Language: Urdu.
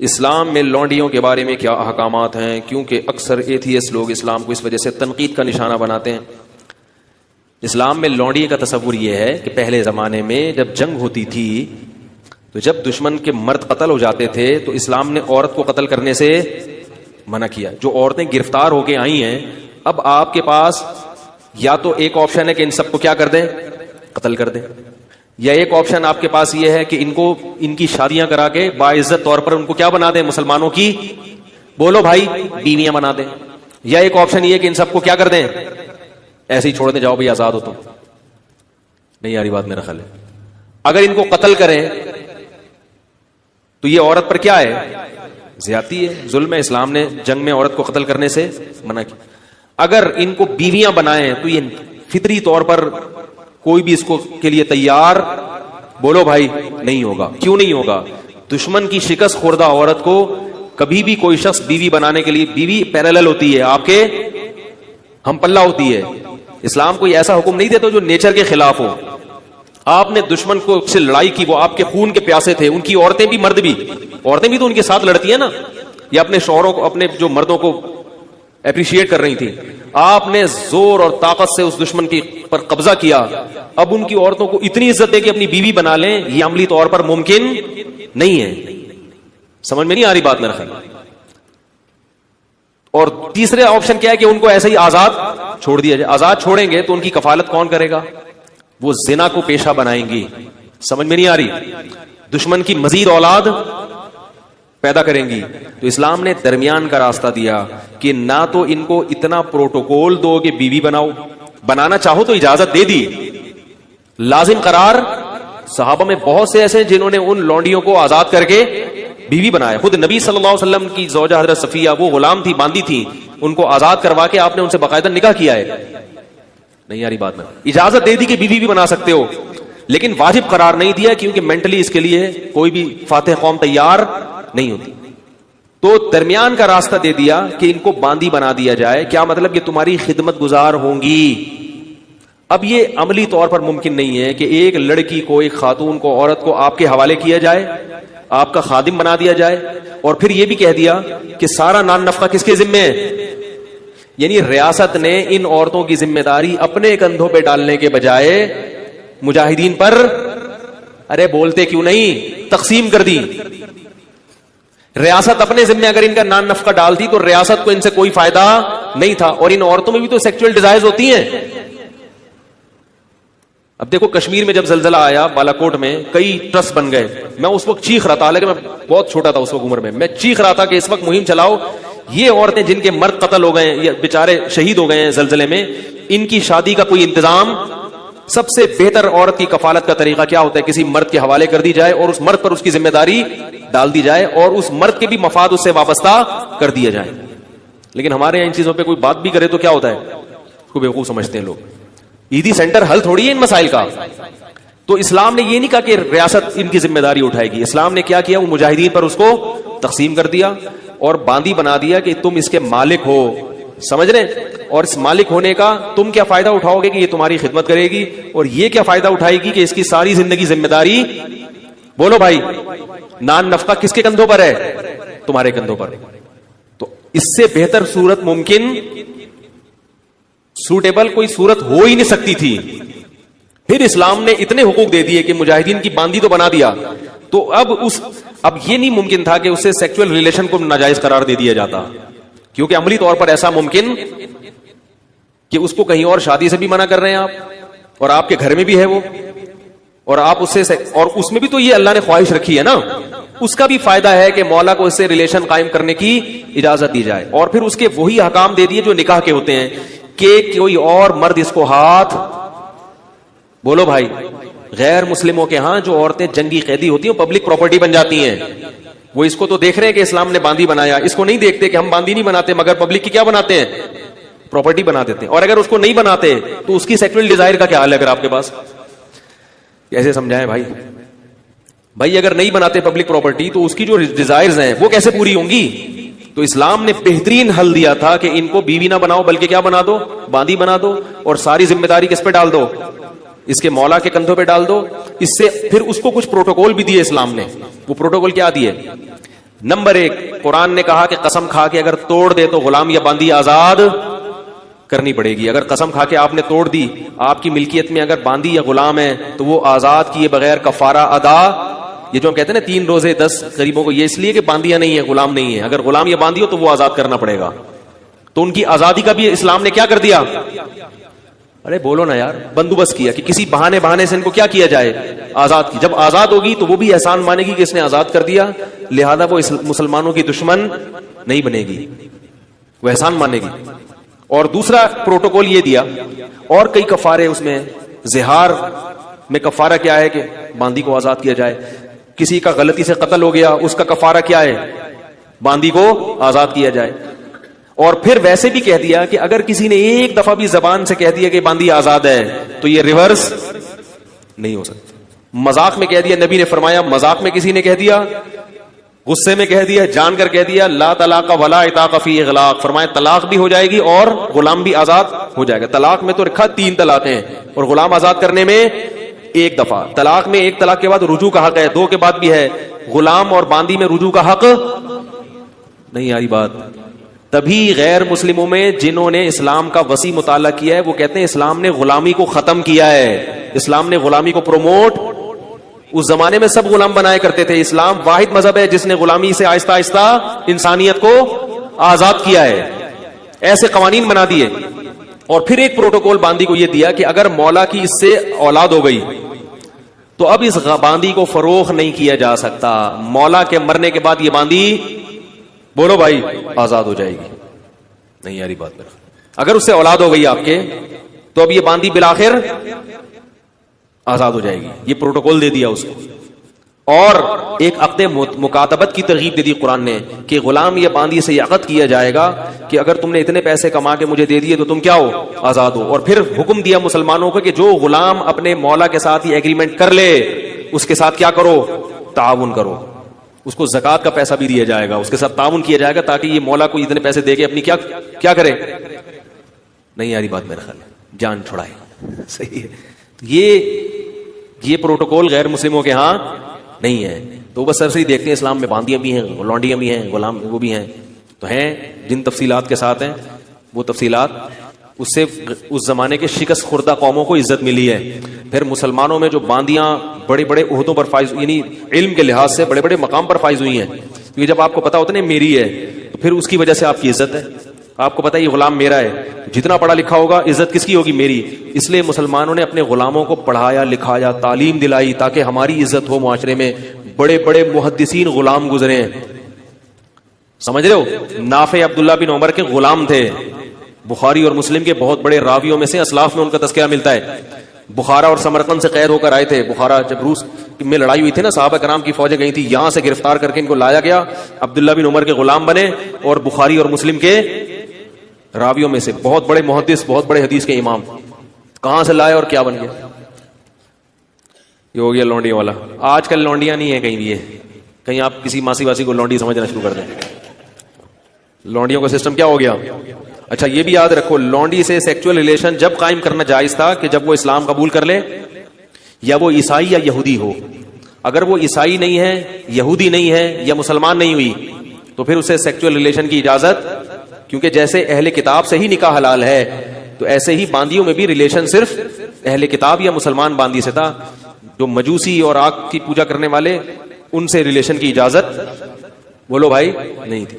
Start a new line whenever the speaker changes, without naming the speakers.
اسلام میں لونڈیوں کے بارے میں کیا احکامات ہیں؟ کیونکہ اکثر ایتھیسٹ لوگ اسلام کو اس وجہ سے تنقید کا نشانہ بناتے ہیں۔ اسلام میں لونڈی کا تصور یہ ہے کہ پہلے زمانے میں جب جنگ ہوتی تھی تو جب دشمن کے مرد قتل ہو جاتے تھے تو اسلام نے عورت کو قتل کرنے سے منع کیا۔ جو عورتیں گرفتار ہو کے آئی ہیں، اب آپ کے پاس یا تو ایک آپشن ہے کہ ان سب کو کیا کر دیں، قتل کر دیں، یا ایک آپشن آپ کے پاس یہ ہے کہ ان کی شادیاں کرا کے باعزت طور پر ان کو کیا بنا دیں، مسلمانوں کی بولو بھائی بیویاں بنا دیں، یا ایک آپشن یہ کہ ان سب کو کیا کر دیں، ایسے ہی چھوڑ دیں، جاؤ بھائی آزاد ہو تم۔ نہیں آ رہی بات میرا خیال ہے۔ اگر ان کو قتل کریں تو یہ عورت پر کیا ہے، زیادتی ہے، ظلم ہے۔ اسلام نے جنگ میں عورت کو قتل کرنے سے منع کیا۔ اگر ان کو بیویاں بنائیں تو یہ فطری طور پر کوئی بھی اس کو کے لیے تیار بولو بھائی نہیں ہوگا۔ کیوں نہیں ہوگا؟ دشمن کی شکست خوردہ عورت کو کبھی بھی کوئی شخص بیوی بنانے کے لیے، بیوی پیرالل ہوتی ہے، آپ کے ہم پلہ ہوتی ہے۔ اسلام کوئی ایسا حکم نہیں دیتا جو نیچر کے خلاف ہو۔ آپ نے دشمن کو سے لڑائی کی، وہ آپ کے خون کے پیاسے تھے، ان کی عورتیں بھی مرد بھی، عورتیں بھی تو ان کے ساتھ لڑتی ہیں نا، یا اپنے شوہروں کو، اپنے جو مردوں کو اپریشیٹ کر رہی تھی۔ آپ نے زور اور طاقت سے اس دشمن کی پر قبضہ کیا، اب ان کی عورتوں کو اتنی عزت ہے کہ اپنی بیوی بنا لیں، یہ عملی طور پر ممکن نہیں ہے۔ سمجھ میں نہیں آ رہی بات میرا خیال۔ اور تیسرے آپشن کیا ہے کہ ان کو ایسے ہی آزاد چھوڑ دیا جائے۔ آزاد چھوڑیں گے تو ان کی کفالت کون کرے گا؟ وہ زنا کو پیشہ بنائیں گی۔ سمجھ میں نہیں آ رہی؟ دشمن کی مزید اولاد پیدا کریں گی۔ تو اسلام نے درمیان کا راستہ دیا کہ نہ تو ان کو اتنا پروٹوکول دو کہ بیوی بناؤ، بنانا چاہو تو اجازت دے دی، لازم قرار۔ صحابہ میں بہت سے ایسے جنہوں نے ان لونڈیوں کو آزاد کر کے بیوی بنایا۔ خود نبی صلی اللہ علیہ وسلم کی زوجہ حضرت صفیہ، وہ غلام تھی، باندھی تھی، ان کو آزاد کروا کے آپ نے ان سے باقاعدہ نکاح کیا ہے۔ نہیں آ رہی بات میں؟ اجازت دے دی کہ بیوی بھی بنا سکتے ہو، لیکن واجب قرار نہیں دیا، کیونکہ مینٹلی اس کے لیے کوئی بھی فاتح قوم تیار نہیں ہوتی۔ تو درمیان کا راستہ دے دیا کہ ان کو باندی بنا دیا جائے۔ کیا مطلب؟ کہ تمہاری خدمت گزار ہوں گی۔ اب یہ عملی طور پر ممکن نہیں ہے کہ ایک لڑکی کو، ایک خاتون کو، عورت کو آپ کے حوالے کیا جائے، آپ کا خادم بنا دیا جائے، اور پھر یہ بھی کہہ دیا کہ سارا نان نفقہ کس کے ذمہ ہے۔ یعنی ریاست نے ان عورتوں کی ذمہ داری اپنے کندھوں پہ ڈالنے کے بجائے مجاہدین پر، ارے بولتے کیوں نہیں، تقسیم کر دی۔ ریاست اپنے ذمہ اگر ان کا نان نفقہ ڈالتی تو ریاست کو ان سے کوئی فائدہ نہیں تھا۔ اور ان عورتوں میں بھی تو سیکچوئل ڈیزائرز ہوتی ہیں۔ اب دیکھو کشمیر میں جب زلزلہ آیا بالا کوٹ میں، کئی ٹرسٹ بن گئے۔ میں اس وقت چیخ رہا تھا، حالانکہ میں بہت چھوٹا تھا اس وقت عمر میں، میں چیخ رہا تھا کہ اس وقت مہم چلاؤ، یہ عورتیں جن کے مرد قتل ہو گئے یا بیچارے شہید ہو گئے ہیں زلزلے میں، ان کی شادی کا کوئی انتظام۔ سب سے بہتر عورت کی کفالت کا طریقہ کیا ہوتا ہے؟ کسی مرد کے حوالے کر دی جائے اور اس مرد پر اس کی ذمہ داری ڈال دی جائے، اور اس مرد کے بھی مفاد اس سے وابستہ کر دیا جائے۔ لیکن ہمارے یہاں ان چیزوں پہ کوئی بات بھی کرے تو کیا ہوتا ہے؟ اس کو بیوقوف سمجھتے ہیں لوگ۔ عیدی سینٹر حل تھوڑی ہے ان مسائل کا۔ تو اسلام نے یہ نہیں کہا کہ ریاست ان کی ذمہ داری اٹھائے گی۔ اسلام نے کیا کیا؟ وہ مجاہدین پر اس کو تقسیم کر دیا اور باندی بنا دیا کہ تم اس کے مالک ہو، سمجھ رہے؟ اور اس مالک ہونے کا تم کیا فائدہ اٹھاؤ گے کہ یہ تمہاری خدمت کرے گی، اور یہ کیا فائدہ اٹھائے گی کہ اس کی ساری زندگی ذمہ داری بولو بھائی نان نفقہ کس کے کندھوں پر ہے؟ تمہارے کندھوں پر۔ تو اس سے بہتر صورت ممکن سوٹیبل کوئی صورت ہو ہی نہیں سکتی تھی۔ پھر اسلام نے اتنے حقوق دے دیے کہ مجاہدین کی باندی تو بنا دیا، تو اب یہ نہیں ممکن تھا کہ اسے سیکچوئل ریلیشن کو ناجائز قرار دے دیا جاتا، کیونکہ عملی طور پر ایسا ممکن کہ اس کو کہیں اور شادی سے بھی منع کر رہے ہیں آپ، اور آپ کے گھر میں بھی ہے وہ، اور آپ اس سے، اور اس میں بھی تو یہ اللہ نے خواہش رکھی ہے نا، اس کا بھی فائدہ ہے کہ مولا کو اس سے ریلیشن قائم کرنے کی اجازت دی جائے۔ اور پھر اس کے وہی احکام دے دیے جو نکاح کے ہوتے ہیں کہ کوئی اور مرد اس کو ہاتھ بولو بھائی۔ غیر مسلموں کے ہاں جو عورتیں جنگی قیدی ہوتی ہیں پبلک پراپرٹی بن جاتی ہیں، وہ اس کو تو دیکھ رہے ہیں کہ اسلام نے باندی بنایا، اس کو نہیں دیکھتے کہ ہم باندی نہیں بناتے مگر پبلک کی کیا بناتے ہیں، پراپرٹی بنا دیتے ہیں۔ اور اگر اس کو نہیں بناتے تو اس کی سیکشوئل ڈیزائر کا کیا حال ہے؟ اگر آپ کے پاس کیسے سمجھائیں بھائی اگر نہیں بناتے پبلک پراپرٹی تو اس کی جو ڈیزائرز ہیں وہ کیسے پوری ہوں گی؟ تو اسلام نے بہترین حل دیا تھا کہ ان کو بیوی نہ بناؤ بلکہ کیا بنا دو؟ باندی بنا دو، اور ساری ذمہ داری کس پہ ڈال دو؟ اس کے مولا کے کندھوں پہ ڈال دو۔ اس سے پھر اس کو کچھ پروٹوکول بھی دیے اسلام نے۔ وہ پروٹوکول کیا دیے؟ نمبر 1 قرآن نے کہا کہ قسم کھا کے اگر توڑ دے تو غلام یا باندی آزاد کرنی پڑے گی. اگر قسم کھا کے آپ نے توڑ دی, آپ کی ملکیت میں اگر باندی یا غلام ہے تو وہ آزاد کیے بغیر کفارہ ادا. یہ جو ہم کہتے ہیں نا 3 روزے 10 غریبوں کو, یہ اس لیے کہ باندیاں نہیں ہے, غلام نہیں ہے. اگر غلام یا باندی ہو تو وہ آزاد کرنا پڑے گا. تو ان کی آزادی کا بھی اسلام نے کیا کر دیا, ارے بولو نا یار, بندوبست کیا کہ کسی بہانے سے ان کو کیا کیا جائے, آزاد کی. جب آزاد ہوگی تو وہ بھی احسان مانے گی کہ اس نے آزاد کر دیا, لہذا وہ مسلمانوں کی دشمن نہیں بنے گی, وہ احسان مانے گی. اور دوسرا پروٹوکول یہ دیا, اور کئی کفارے اس میں. زہار میں کفارہ کیا ہے کہ باندی کو آزاد کیا جائے. کسی کا غلطی سے قتل ہو گیا, اس کا کفارہ کیا ہے, باندی کو آزاد کیا جائے. اور پھر ویسے بھی کہہ دیا کہ اگر کسی نے ایک دفعہ بھی زبان سے کہہ دیا کہ باندی آزاد ہے تو یہ ریورس نہیں ہو سکتا. مذاق میں کہہ دیا, نبی نے فرمایا مذاق میں کسی نے کہہ دیا, غصے میں کہہ دیا, جان کر کہہ دیا, لا طلاق ولا عتاق فی اغلاق, فرمایا طلاق بھی ہو جائے گی اور غلام بھی آزاد ہو جائے گا. طلاق میں تو رکھا 3 طلاقیں ہیں, اور غلام آزاد کرنے میں 1 دفعہ. طلاق میں 1 طلاق کے بعد رجوع کا حق ہے, 2 کے بعد بھی ہے. غلام اور باندی میں رجوع کا حق نہیں. آئی بات. تبھی غیر مسلموں میں جنہوں نے اسلام کا وسیع مطالعہ کیا ہے وہ کہتے ہیں اسلام نے غلامی کو ختم کیا ہے, اسلام نے غلامی کو پروموٹ. اس زمانے میں سب غلام بنائے کرتے تھے, اسلام واحد مذہب ہے جس نے غلامی سے آہستہ آہستہ انسانیت کو آزاد کیا ہے. ایسے قوانین بنا دیے. اور پھر ایک پروٹوکول باندی کو یہ دیا کہ اگر مولا کی اس سے اولاد ہو گئی تو اب اس باندی کو فروخت نہیں کیا جا سکتا. مولا کے مرنے کے بعد یہ باندی, بولو بھائی, آزاد ہو جائے گی. نہیں یاری بات پر, اگر اس سے اولاد ہو گئی آپ کے تو اب یہ باندی بالآخر آزاد ہو جائے گی. یہ پروٹوکول دے دیا اس کو. اور ایک عقد مکاتبت کی ترغیب دے دی قرآن نے کہ غلام یا باندی سے یہ عقد کیا جائے گا کہ اگر تم نے اتنے پیسے کما کے مجھے دے دیے تو تم کیا ہو, آزاد ہو. اور پھر حکم دیا مسلمانوں کو کہ جو غلام اپنے مولا کے ساتھ یہ ایگریمنٹ کر لے اس کے ساتھ کیا کرو, تعاون کرو. اس کو زکات کا پیسہ بھی دیا جائے گا, اس کے ساتھ تعاون کیا جائے گا تاکہ یہ مولا کو اتنے پیسے دے کے اپنی کیا کرے. نہیں یاری بات میرا خیال ہے, جان چھڑائے. صحیح ہے. یہ پروٹوکول غیر مسلموں کے ہاں نہیں ہے. تو بس سر سے ہی دیکھتے ہیں اسلام میں باندیاں بھی ہیں, لونڈیاں بھی ہیں, غلام وہ بھی ہیں. تو ہیں جن تفصیلات کے ساتھ ہیں وہ تفصیلات, اس سے اس زمانے کے شکست خوردہ قوموں کو عزت ملی ہے. پھر مسلمانوں میں جو باندیاں بڑے بڑے عہدوں پر فائز, یعنی علم کے لحاظ سے بڑے بڑے مقام پر فائز ہوئی ہیں, کیونکہ جب آپ کو پتا ہوتا ہے میری ہے تو پھر اس کی وجہ سے آپ کی عزت ہے. آپ کو پتا ہے یہ غلام میرا ہے, جتنا پڑھا لکھا ہوگا عزت کس کی ہوگی, میری. اس لیے مسلمانوں نے اپنے غلاموں کو پڑھایا لکھایا, تعلیم دلائی تاکہ ہماری عزت ہو معاشرے میں. بڑے بڑے محدثین غلام گزرے ہیں, سمجھ رہے ہو. نافع عبداللہ بن عمر کے غلام تھے, بخاری اور مسلم کے بہت بڑے راویوں میں سے, اسلاف میں ان کا تذکرہ ملتا ہے. بخارا اور سمرقند سے قید ہو کر آئے تھے. بخارا جب روس میں لڑائی ہوئی تھی نا, صحابہ کرام کی فوجیں گئی تھی, یہاں سے گرفتار کر کے ان کو لایا گیا. عبداللہ بن عمر کے غلام بنے اور بخاری اور مسلم کے راویوں میں سے بہت بڑے محدث, بہت بڑے حدیث کے امام. کہاں سے لائے اور کیا بن گیا. یہ ہو گیا لونڈی والا. آج کل لونڈیاں نہیں ہیں کہیں بھی, کہیں آپ کسی ماسی واسی کو لونڈی سمجھنا شروع کر دیں. لونڈیوں کا سسٹم کیا ہو گیا. اچھا یہ بھی یاد رکھو, لونڈی سے سیکچول ریلیشن جب قائم کرنا جائز تھا کہ جب وہ اسلام قبول کر لے یا وہ عیسائی یا یہودی ہو. اگر وہ عیسائی نہیں ہے, یہودی نہیں ہے یا مسلمان نہیں ہوئی تو پھر اسے سیکچول ریلیشن کی اجازت, کیونکہ جیسے اہل کتاب سے ہی نکاح حلال ہے تو ایسے ہی باندیوں میں بھی ریلیشن صرف اہل کتاب یا مسلمان باندی سے تھا. جو مجوسی اور آگ کی پوجا کرنے والے, ان سے ریلیشن کی اجازت بولو بھائی نہیں تھی.